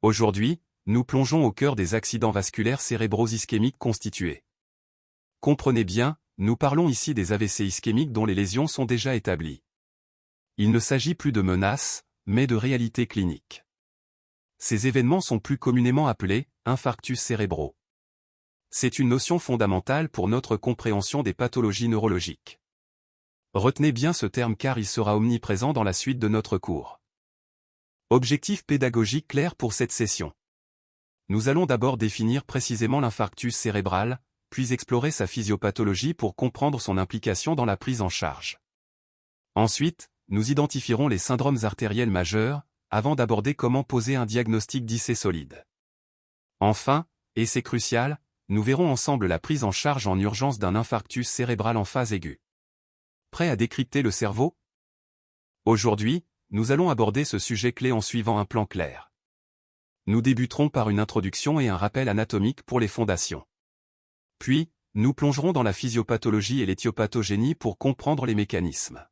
Aujourd'hui, nous plongeons au cœur des accidents vasculaires cérébro-ischémiques constitués. Comprenez bien, nous parlons ici des AVC ischémiques dont les lésions sont déjà établies. Il ne s'agit plus de menaces, mais de réalités cliniques. Ces événements sont plus communément appelés infarctus cérébraux. C'est une notion fondamentale pour notre compréhension des pathologies neurologiques. Retenez bien ce terme car il sera omniprésent dans la suite de notre cours. Objectif pédagogique clair pour cette session. Nous allons d'abord définir précisément l'infarctus cérébral, puis explorer sa physiopathologie pour comprendre son implication dans la prise en charge. Ensuite, nous identifierons les syndromes artériels majeurs, avant d'aborder comment poser un diagnostic d'IC solide. Enfin, et c'est crucial, nous verrons ensemble la prise en charge en urgence d'un infarctus cérébral en phase aiguë. Prêt à décrypter le cerveau? Aujourd'hui, nous allons aborder ce sujet clé en suivant un plan clair. Nous débuterons par une introduction et un rappel anatomique pour les fondations. Puis, nous plongerons dans la physiopathologie et l'éthiopathogénie pour comprendre les mécanismes.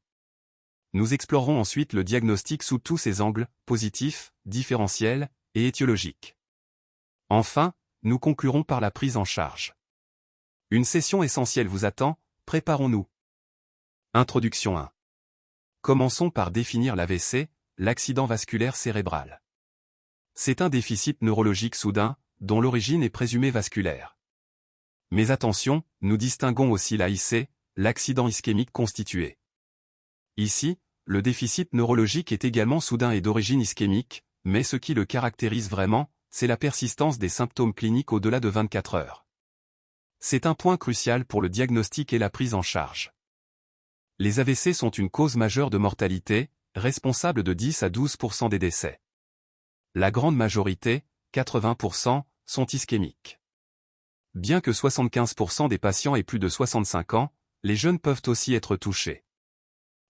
Nous explorerons ensuite le diagnostic sous tous ses angles, positifs, différentiels et étiologiques. Enfin, nous conclurons par la prise en charge. Une session essentielle vous attend, préparons-nous. Introduction 1. Commençons par définir l'AVC, l'accident vasculaire cérébral. C'est un déficit neurologique soudain, dont l'origine est présumée vasculaire. Mais attention, nous distinguons aussi l'AIC, l'accident ischémique constitué. Ici, le déficit neurologique est également soudain et d'origine ischémique, mais ce qui le caractérise vraiment, c'est la persistance des symptômes cliniques au-delà de 24 heures. C'est un point crucial pour le diagnostic et la prise en charge. Les AVC sont une cause majeure de mortalité, responsable de 10 à 12% des décès. La grande majorité, 80%, sont ischémiques. Bien que 75% des patients aient plus de 65 ans, les jeunes peuvent aussi être touchés.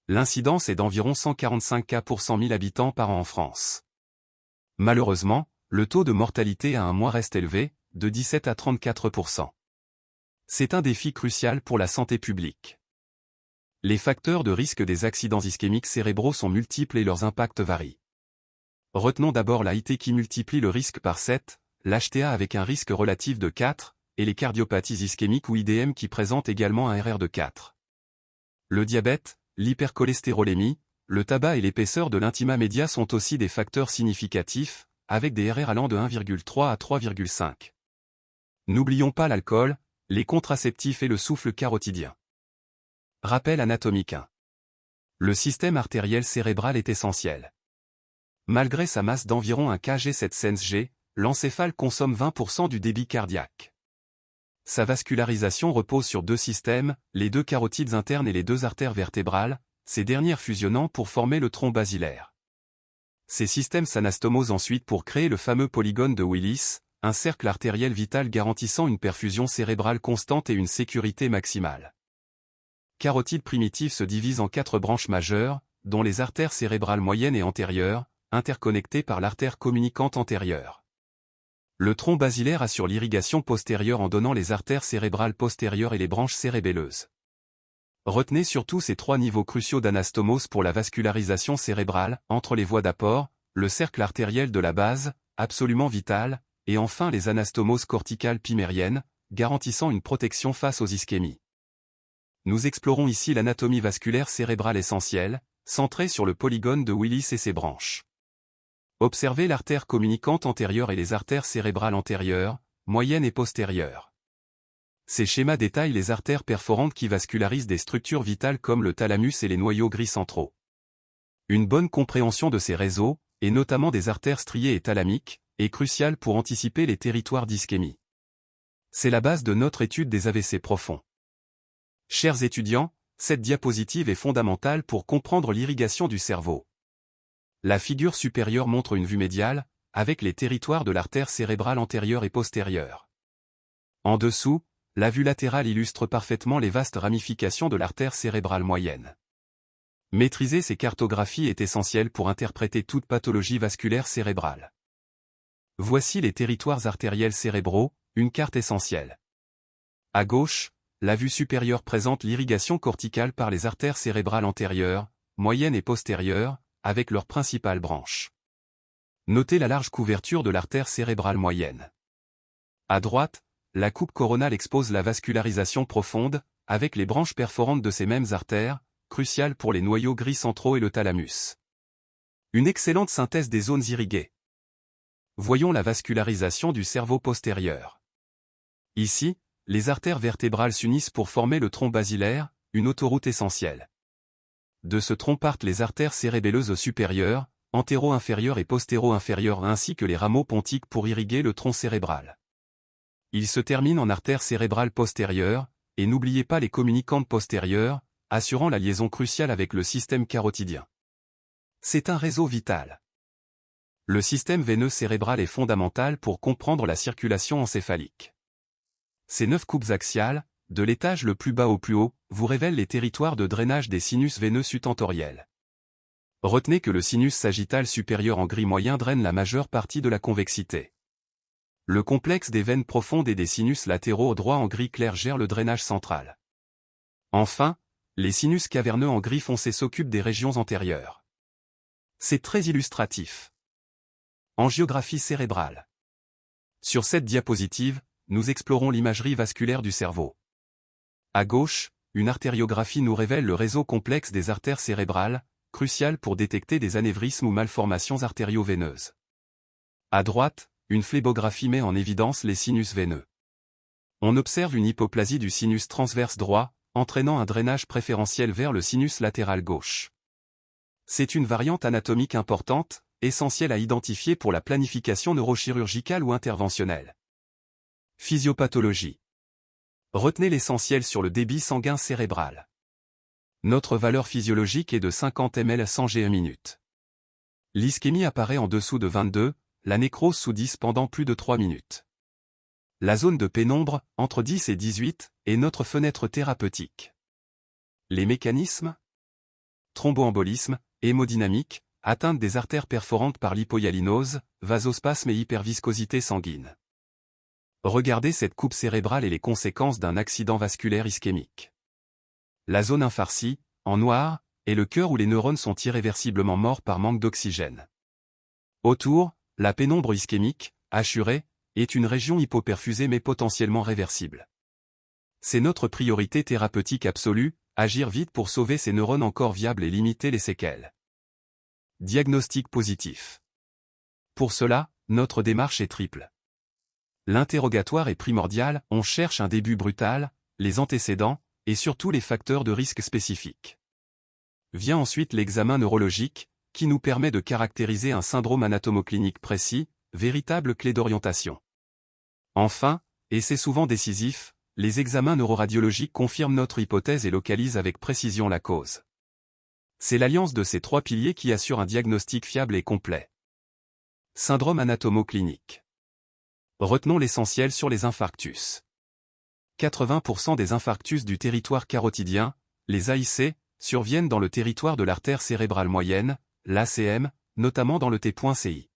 L'incidence est d'environ 145 cas pour 100 000 habitants par an en France. Malheureusement, le taux de mortalité à un mois reste élevé, de 17 à 34%. C'est un défi crucial pour la santé publique. Les facteurs de risque des accidents ischémiques cérébraux sont multiples et leurs impacts varient. Retenons d'abord l'AIT qui multiplie le risque par 7, l'HTA avec un risque relatif de 4, et les cardiopathies ischémiques ou IDM qui présentent également un RR de 4. Le diabète, l'hypercholestérolémie, le tabac et l'épaisseur de l'intima média sont aussi des facteurs significatifs, avec des RR allant de 1,3 à 3,5. N'oublions pas l'alcool, les contraceptifs et le souffle carotidien. Rappel anatomique 1. Le système artériel cérébral est essentiel. Malgré sa masse d'environ 1 kg/7 l'encéphale consomme 20% du débit cardiaque. Sa vascularisation repose sur deux systèmes, les deux carotides internes et les deux artères vertébrales, ces dernières fusionnant pour former le tronc basilaire. Ces systèmes s'anastomosent ensuite pour créer le fameux polygone de Willis, un cercle artériel vital garantissant une perfusion cérébrale constante et une sécurité maximale. Carotide primitive se divise en 4 branches majeures, dont les artères cérébrales moyennes et antérieures, interconnectées par l'artère communicante antérieure. Le tronc basilaire assure l'irrigation postérieure en donnant les artères cérébrales postérieures et les branches cérébelleuses. Retenez surtout ces 3 niveaux cruciaux d'anastomose pour la vascularisation cérébrale, entre les voies d'apport, le cercle artériel de la base, absolument vital, et enfin les anastomoses corticales pimériennes, garantissant une protection face aux ischémies. Nous explorons ici l'anatomie vasculaire cérébrale essentielle, centrée sur le polygone de Willis et ses branches. Observez l'artère communicante antérieure et les artères cérébrales antérieures, moyennes et postérieures. Ces schémas détaillent les artères perforantes qui vascularisent des structures vitales comme le thalamus et les noyaux gris centraux. Une bonne compréhension de ces réseaux, et notamment des artères striées et thalamiques, est cruciale pour anticiper les territoires d'ischémie. C'est la base de notre étude des AVC profonds. Chers étudiants, cette diapositive est fondamentale pour comprendre l'irrigation du cerveau. La figure supérieure montre une vue médiale, avec les territoires de l'artère cérébrale antérieure et postérieure. En dessous, la vue latérale illustre parfaitement les vastes ramifications de l'artère cérébrale moyenne. Maîtriser ces cartographies est essentiel pour interpréter toute pathologie vasculaire cérébrale. Voici les territoires artériels cérébraux, une carte essentielle. À gauche, la vue supérieure présente l'irrigation corticale par les artères cérébrales antérieures, moyennes et postérieures, avec leurs principales branches. Notez la large couverture de l'artère cérébrale moyenne. À droite, la coupe coronale expose la vascularisation profonde, avec les branches perforantes de ces mêmes artères, cruciales pour les noyaux gris centraux et le thalamus. Une excellente synthèse des zones irriguées. Voyons la vascularisation du cerveau postérieur. Ici, les artères vertébrales s'unissent pour former le tronc basilaire, une autoroute essentielle. De ce tronc partent les artères cérébelleuses supérieures, antéro-inférieures et postéro-inférieures ainsi que les rameaux pontiques pour irriguer le tronc cérébral. Il se termine en artère cérébrale postérieure, et n'oubliez pas les communicantes postérieures, assurant la liaison cruciale avec le système carotidien. C'est un réseau vital. Le système veineux cérébral est fondamental pour comprendre la circulation encéphalique. Ces 9 coupes axiales, de l'étage le plus bas au plus haut, vous révèlent les territoires de drainage des sinus veineux subtentoriels. Retenez que le sinus sagittal supérieur en gris moyen draine la majeure partie de la convexité. Le complexe des veines profondes et des sinus latéraux droits en gris clair gère le drainage central. Enfin, les sinus caverneux en gris foncé s'occupent des régions antérieures. C'est très illustratif. Angiographie cérébrale. Sur cette diapositive, nous explorons l'imagerie vasculaire du cerveau. À gauche, une artériographie nous révèle le réseau complexe des artères cérébrales, crucial pour détecter des anévrismes ou malformations artério-veineuses. À droite, une phlébographie met en évidence les sinus veineux. On observe une hypoplasie du sinus transverse droit, entraînant un drainage préférentiel vers le sinus latéral gauche. C'est une variante anatomique importante, essentielle à identifier pour la planification neurochirurgicale ou interventionnelle. Physiopathologie. Retenez l'essentiel sur le débit sanguin cérébral. Notre valeur physiologique est de 50 ml 100 g minute. L'ischémie apparaît en dessous de 22, la nécrose sous 10 pendant plus de 3 minutes. La zone de pénombre, entre 10 et 18, est notre fenêtre thérapeutique. Les mécanismes? Thromboembolisme, hémodynamique, atteinte des artères perforantes par l'hypohyalinose, vasospasme et hyperviscosité sanguine. Regardez cette coupe cérébrale et les conséquences d'un accident vasculaire ischémique. La zone infarcie, en noir, est le cœur où les neurones sont irréversiblement morts par manque d'oxygène. Autour, la pénombre ischémique, hachurée, est une région hypoperfusée mais potentiellement réversible. C'est notre priorité thérapeutique absolue, agir vite pour sauver ces neurones encore viables et limiter les séquelles. Diagnostic positif. Pour cela, notre démarche est triple. L'interrogatoire est primordial, on cherche un début brutal, les antécédents, et surtout les facteurs de risque spécifiques. Vient ensuite l'examen neurologique, qui nous permet de caractériser un syndrome anatomoclinique précis, véritable clé d'orientation. Enfin, et c'est souvent décisif, les examens neuroradiologiques confirment notre hypothèse et localisent avec précision la cause. C'est l'alliance de ces 3 piliers qui assure un diagnostic fiable et complet. Syndrome anatomoclinique. Retenons l'essentiel sur les infarctus. 80% des infarctus du territoire carotidien, les AIC, surviennent dans le territoire de l'artère cérébrale moyenne, l'ACM, notamment dans le T.ci.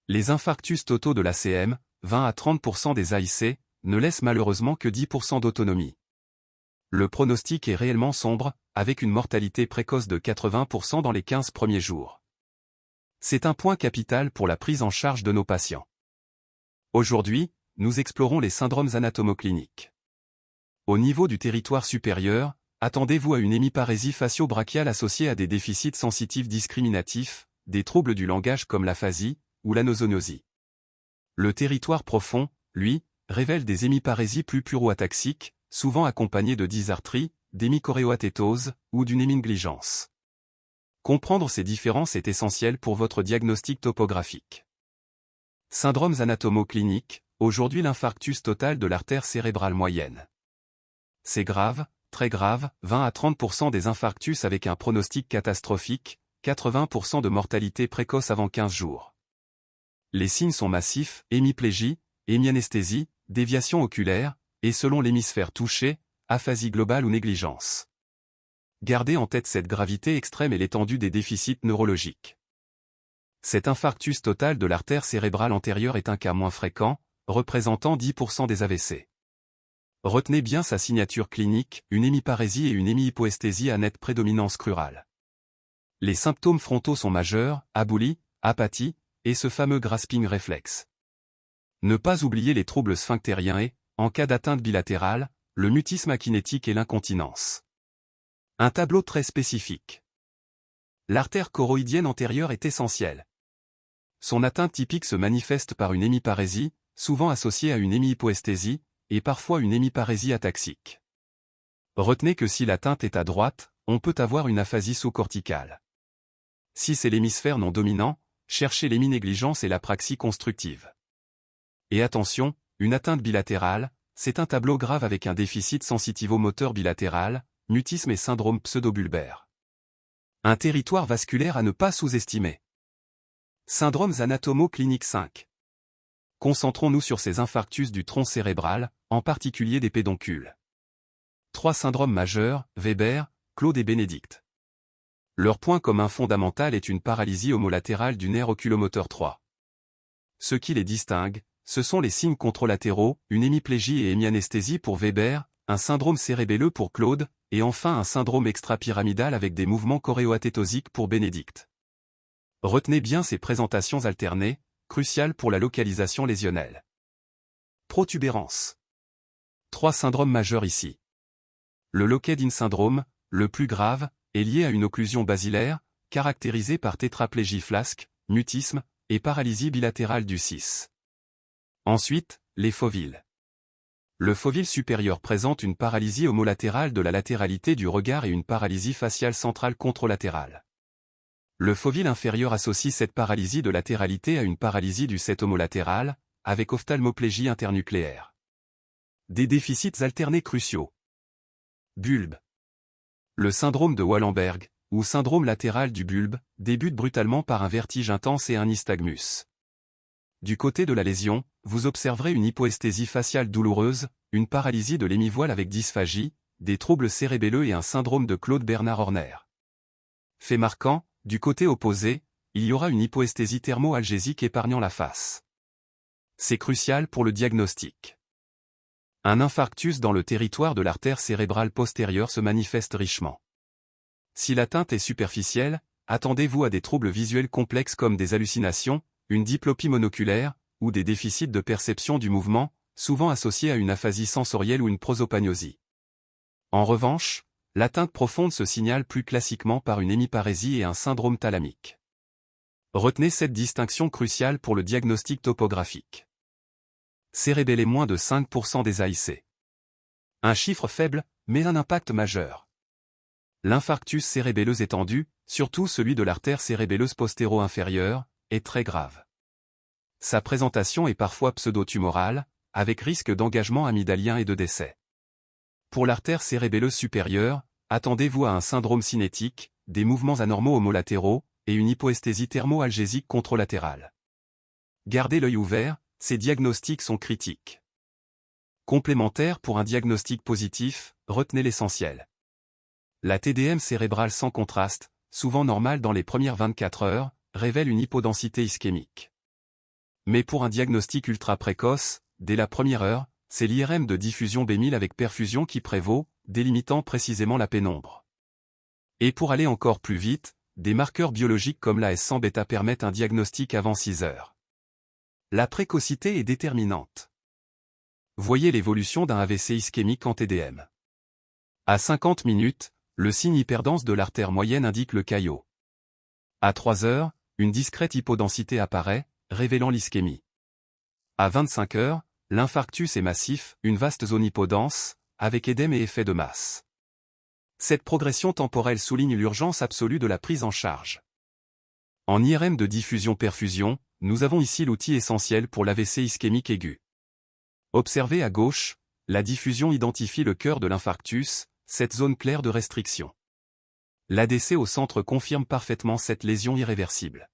Les infarctus totaux de l'ACM, 20 à 30% des AIC, ne laissent malheureusement que 10% d'autonomie. Le pronostic est réellement sombre, avec une mortalité précoce de 80% dans les 15 premiers jours. C'est un point capital pour la prise en charge de nos patients. Aujourd'hui, nous explorons les syndromes anatomocliniques. Au niveau du territoire supérieur, attendez-vous à une hémiparésie facio-brachiale associée à des déficits sensitifs discriminatifs, des troubles du langage comme l'aphasie ou l'anosognosie. Le territoire profond, lui, révèle des hémiparésies plus pluro-ataxiques, souvent accompagnées de dysarthrie, d'hémichoréoathétose ou d'une hémingligence. Comprendre ces différences est essentiel pour votre diagnostic topographique. Syndromes anatomocliniques, aujourd'hui l'infarctus total de l'artère cérébrale moyenne. C'est grave, très grave, 20 à 30% des infarctus avec un pronostic catastrophique, 80% de mortalité précoce avant 15 jours. Les signes sont massifs, hémiplégie, hémianesthésie, déviation oculaire, et selon l'hémisphère touché, aphasie globale ou négligence. Gardez en tête cette gravité extrême et l'étendue des déficits neurologiques. Cet infarctus total de l'artère cérébrale antérieure est un cas moins fréquent, représentant 10% des AVC. Retenez bien sa signature clinique, une hémiparésie et une hémihypoesthésie à nette prédominance crurale. Les symptômes frontaux sont majeurs, aboulie, apathie, et ce fameux grasping réflexe. Ne pas oublier les troubles sphinctériens et, en cas d'atteinte bilatérale, le mutisme akinétique et l'incontinence. Un tableau très spécifique. L'artère choroïdienne antérieure est essentielle. Son atteinte typique se manifeste par une hémiparésie, souvent associée à une hémihypoesthésie, et parfois une hémiparésie ataxique. Retenez que si l'atteinte est à droite, on peut avoir une aphasie sous-corticale. Si c'est l'hémisphère non dominant, cherchez l'héminégligence et l'apraxie constructive. Et attention, une atteinte bilatérale, c'est un tableau grave avec un déficit sensitivo-moteur bilatéral, mutisme et syndrome pseudobulbaire. Un territoire vasculaire à ne pas sous-estimer. Syndromes anatomo-cliniques 5. Concentrons-nous sur ces infarctus du tronc cérébral, en particulier des pédoncules. 3 syndromes majeurs, Weber, Claude et Bénédicte. Leur point commun fondamental est une paralysie homolatérale du nerf oculomoteur 3. Ce qui les distingue, ce sont les signes contralatéraux, une hémiplégie et hémianesthésie pour Weber, un syndrome cérébelleux pour Claude, et enfin un syndrome extrapyramidal avec des mouvements choréoathétosiques pour Bénédicte. Retenez bien ces présentations alternées, cruciales pour la localisation lésionnelle. Protubérance. 3 syndromes majeurs ici. Le Lockheed-in syndrome, le plus grave, est lié à une occlusion basilaire, caractérisée par tétraplégie flasque, mutisme, et paralysie bilatérale du 6. Ensuite, les foviles. Le fovile supérieur présente une paralysie homolatérale de la latéralité du regard et une paralysie faciale centrale contralatérale. Le fovile inférieur associe cette paralysie de latéralité à une paralysie du 7 homolatéral, avec ophtalmoplégie internucléaire. Des déficits alternés cruciaux. Bulbe. Le syndrome de Wallenberg, ou syndrome latéral du bulbe, débute brutalement par un vertige intense et un nystagmus. Du côté de la lésion, vous observerez une hypoesthésie faciale douloureuse, une paralysie de l'hémivoile avec dysphagie, des troubles cérébelleux et un syndrome de Claude Bernard Horner. Fait marquant, du côté opposé, il y aura une hypoesthésie thermo-algésique épargnant la face. C'est crucial pour le diagnostic. Un infarctus dans le territoire de l'artère cérébrale postérieure se manifeste richement. Si l'atteinte est superficielle, attendez-vous à des troubles visuels complexes comme des hallucinations, une diplopie monoculaire, ou des déficits de perception du mouvement, souvent associés à une aphasie sensorielle ou une prosopagnosie. En revanche, l'atteinte profonde se signale plus classiquement par une hémiparésie et un syndrome thalamique. Retenez cette distinction cruciale pour le diagnostic topographique. Cérébellé moins de 5% des AIC. Un chiffre faible, mais un impact majeur. L'infarctus cérébelleux étendu, surtout celui de l'artère cérébelleuse postéro-inférieure, est très grave. Sa présentation est parfois pseudo-tumorale, avec risque d'engagement amygdalien et de décès. Pour l'artère cérébelleuse supérieure, attendez-vous à un syndrome cinétique, des mouvements anormaux homolatéraux, et une hypoesthésie thermo-algésique contralatérale. Gardez l'œil ouvert, ces diagnostics sont critiques. Complémentaire pour un diagnostic positif, retenez l'essentiel. La TDM cérébrale sans contraste, souvent normale dans les premières 24 heures, révèle une hypodensité ischémique. Mais pour un diagnostic ultra précoce, dès la première heure, c'est l'IRM de diffusion B1000 avec perfusion qui prévaut, délimitant précisément la pénombre. Et pour aller encore plus vite, des marqueurs biologiques comme la S100 bêta permettent un diagnostic avant 6 heures. La précocité est déterminante. Voyez l'évolution d'un AVC ischémique en TDM. À 50 minutes, le signe hyperdense de l'artère moyenne indique le caillot. À 3 heures, une discrète hypodensité apparaît, révélant l'ischémie. À 25 heures, l'infarctus est massif, une vaste zone hypodense, avec édème et effet de masse. Cette progression temporelle souligne l'urgence absolue de la prise en charge. En IRM de diffusion-perfusion, nous avons ici l'outil essentiel pour l'AVC ischémique aigu. Observez à gauche, la diffusion identifie le cœur de l'infarctus, cette zone claire de restriction. L'ADC au centre confirme parfaitement cette lésion irréversible.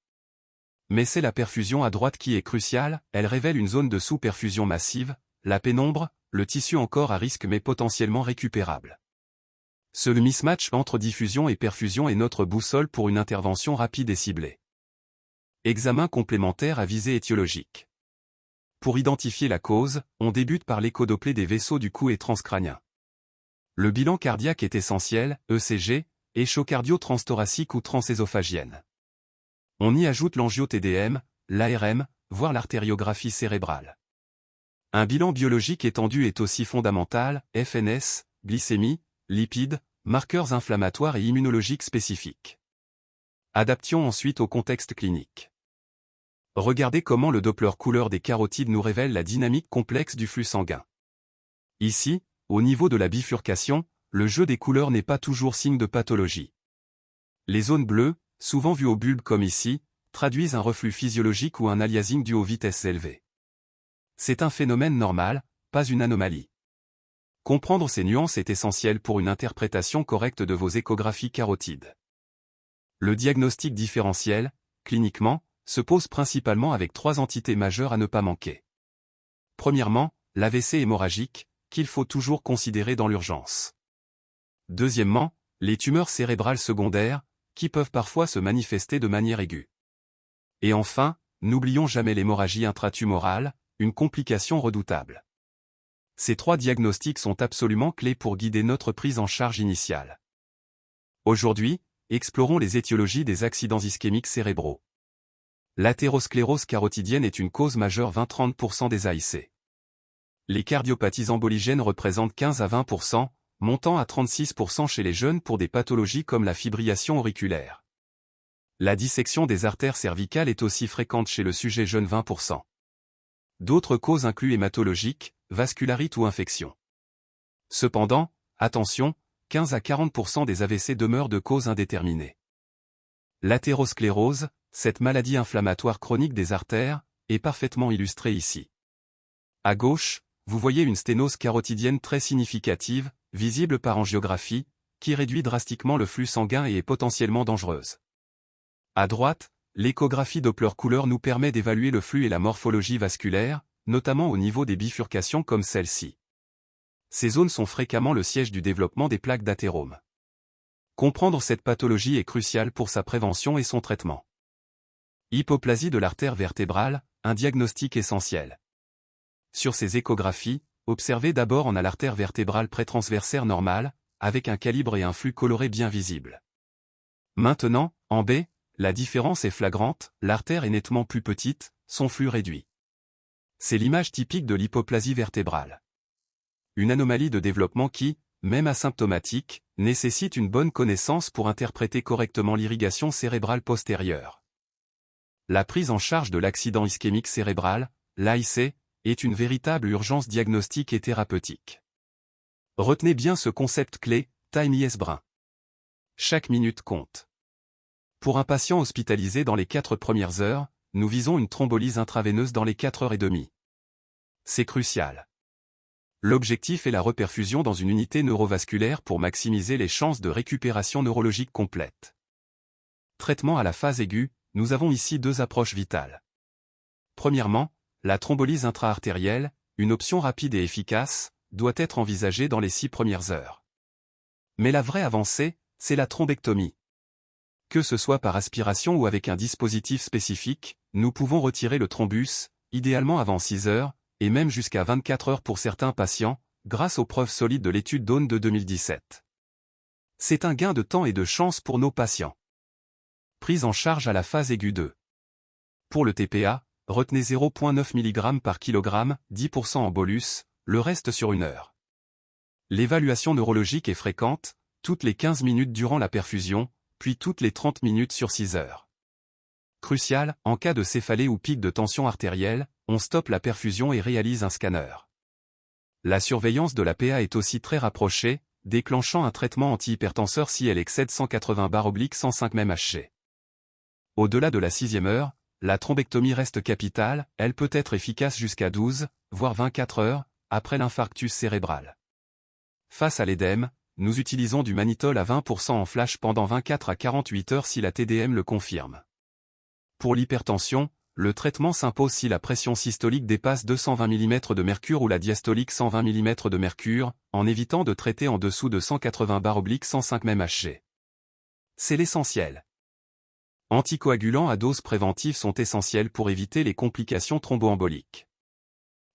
Mais c'est la perfusion à droite qui est cruciale, elle révèle une zone de sous-perfusion massive, la pénombre, le tissu encore à risque mais potentiellement récupérable. Ce mismatch entre diffusion et perfusion est notre boussole pour une intervention rapide et ciblée. Examen complémentaire à visée étiologique. Pour identifier la cause, on débute par l'échodoplé des vaisseaux du cou et transcrânien. Le bilan cardiaque est essentiel, ECG, écho cardio transthoracique ou transésophagienne. On y ajoute l'angio-TDM, l'ARM, voire l'artériographie cérébrale. Un bilan biologique étendu est aussi fondamental, FNS, glycémie, lipides, marqueurs inflammatoires et immunologiques spécifiques. Adaptions ensuite au contexte clinique. Regardez comment le Doppler couleur des carotides nous révèle la dynamique complexe du flux sanguin. Ici, au niveau de la bifurcation, le jeu des couleurs n'est pas toujours signe de pathologie. Les zones bleues, souvent vues au bulbe comme ici, traduisent un reflux physiologique ou un aliasing dû aux vitesses élevées. C'est un phénomène normal, pas une anomalie. Comprendre ces nuances est essentiel pour une interprétation correcte de vos échographies carotides. Le diagnostic différentiel, cliniquement, se pose principalement avec 3 entités majeures à ne pas manquer. Premièrement, l'AVC hémorragique, qu'il faut toujours considérer dans l'urgence. Deuxièmement, les tumeurs cérébrales secondaires, qui peuvent parfois se manifester de manière aiguë. Et enfin, n'oublions jamais l'hémorragie intratumorale, une complication redoutable. Ces 3 diagnostics sont absolument clés pour guider notre prise en charge initiale. Aujourd'hui, explorons les étiologies des accidents ischémiques cérébraux. L'athérosclérose carotidienne est une cause majeure 20-30% des AIC. Les cardiopathies emboligènes représentent 15 à 20%, montant à 36% chez les jeunes pour des pathologies comme la fibrillation auriculaire. La dissection des artères cervicales est aussi fréquente chez le sujet jeune 20%. D'autres causes incluent hématologiques, vascularites ou infections. Cependant, attention, 15 à 40% des AVC demeurent de cause indéterminée. L'athérosclérose, cette maladie inflammatoire chronique des artères, est parfaitement illustrée ici. À gauche, vous voyez une sténose carotidienne très significative, visible par angiographie, qui réduit drastiquement le flux sanguin et est potentiellement dangereuse. À droite, l'échographie Doppler couleur nous permet d'évaluer le flux et la morphologie vasculaire, notamment au niveau des bifurcations comme celle-ci. Ces zones sont fréquemment le siège du développement des plaques d'athérome. Comprendre cette pathologie est crucial pour sa prévention et son traitement. Hypoplasie de l'artère vertébrale, un diagnostic essentiel. Sur ces échographies, observez d'abord en a l'artère vertébrale prétransversaire normale, avec un calibre et un flux coloré bien visibles. Maintenant, en B, la différence est flagrante, l'artère est nettement plus petite, son flux réduit. C'est l'image typique de l'hypoplasie vertébrale. Une anomalie de développement qui, même asymptomatique, nécessite une bonne connaissance pour interpréter correctement l'irrigation cérébrale postérieure. La prise en charge de l'accident ischémique cérébral, l'AIC, est une véritable urgence diagnostique et thérapeutique. Retenez bien ce concept clé, time is brun. Chaque minute compte. Pour un patient hospitalisé dans les 4 premières heures, nous visons une thrombolyse intraveineuse dans les 4 heures et demie. C'est crucial. L'objectif est la reperfusion dans une unité neurovasculaire pour maximiser les chances de récupération neurologique complète. Traitement à la phase aiguë, nous avons ici 2 approches vitales. Premièrement, la thrombolyse intra-artérielle, une option rapide et efficace, doit être envisagée dans les 6 premières heures. Mais la vraie avancée, c'est la thrombectomie. Que ce soit par aspiration ou avec un dispositif spécifique, nous pouvons retirer le thrombus, idéalement avant 6 heures, et même jusqu'à 24 heures pour certains patients, grâce aux preuves solides de l'étude Dawn de 2017. C'est un gain de temps et de chance pour nos patients. Prise en charge à la phase aiguë 2. Pour le TPA, retenez 0,9 mg par kg, 10% en bolus, le reste sur 1 heure. L'évaluation neurologique est fréquente, toutes les 15 minutes durant la perfusion, puis toutes les 30 minutes sur 6 heures. Crucial, en cas de céphalée ou pic de tension artérielle, on stoppe la perfusion et réalise un scanner. La surveillance de la PA est aussi très rapprochée, déclenchant un traitement antihypertenseur si elle excède 180/105 mmHg. Au-delà de la 6e heure, la thrombectomie reste capitale, elle peut être efficace jusqu'à 12, voire 24 heures, après l'infarctus cérébral. Face à l'édème, nous utilisons du mannitol à 20% en flash pendant 24 à 48 heures si la TDM le confirme. Pour l'hypertension, le traitement s'impose si la pression systolique dépasse 220 mm de mercure ou la diastolique 120 mm de mercure, en évitant de traiter en dessous de 180/105 mmHg. C'est l'essentiel. Anticoagulants à dose préventive sont essentiels pour éviter les complications thromboemboliques.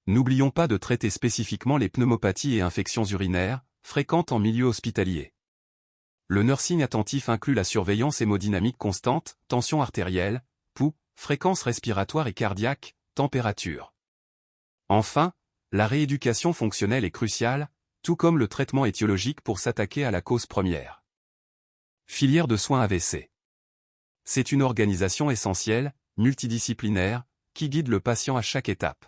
N'oublions pas de traiter spécifiquement les pneumopathies et infections urinaires, fréquentes en milieu hospitalier. Le nursing attentif inclut la surveillance hémodynamique constante, tension artérielle, pouls, fréquence respiratoire et cardiaque, température. Enfin, la rééducation fonctionnelle est cruciale, tout comme le traitement étiologique pour s'attaquer à la cause première. Filière de soins AVC. C'est une organisation essentielle, multidisciplinaire, qui guide le patient à chaque étape.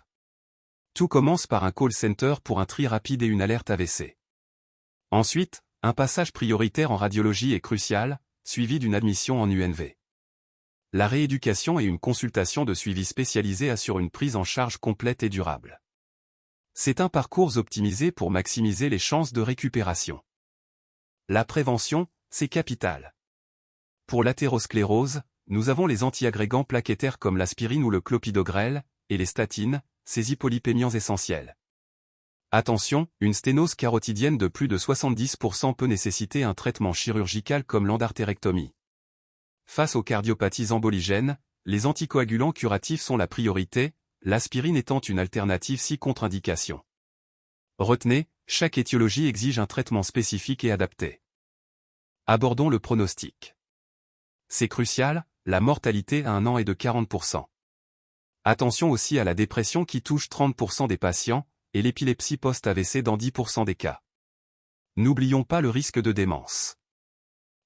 Tout commence par un call center pour un tri rapide et une alerte AVC. Ensuite, un passage prioritaire en radiologie est crucial, suivi d'une admission en UNV. La rééducation et une consultation de suivi spécialisée assurent une prise en charge complète et durable. C'est un parcours optimisé pour maximiser les chances de récupération. La prévention, c'est capital. Pour l'athérosclérose, nous avons les antiagrégants plaquettaires comme l'aspirine ou le clopidogrel, et les statines, ces hypolipémiants essentiels. Attention, une sténose carotidienne de plus de 70% peut nécessiter un traitement chirurgical comme l'endartérectomie. Face aux cardiopathies emboligènes, les anticoagulants curatifs sont la priorité, l'aspirine étant une alternative si contre-indication. Retenez, chaque étiologie exige un traitement spécifique et adapté. Abordons le pronostic. C'est crucial, la mortalité à 1 an est de 40%. Attention aussi à la dépression qui touche 30% des patients, et l'épilepsie post-AVC dans 10% des cas. N'oublions pas le risque de démence.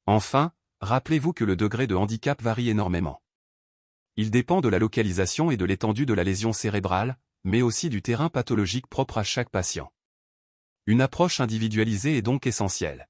Enfin, rappelez-vous que le degré de handicap varie énormément. Il dépend de la localisation et de l'étendue de la lésion cérébrale, mais aussi du terrain pathologique propre à chaque patient. Une approche individualisée est donc essentielle.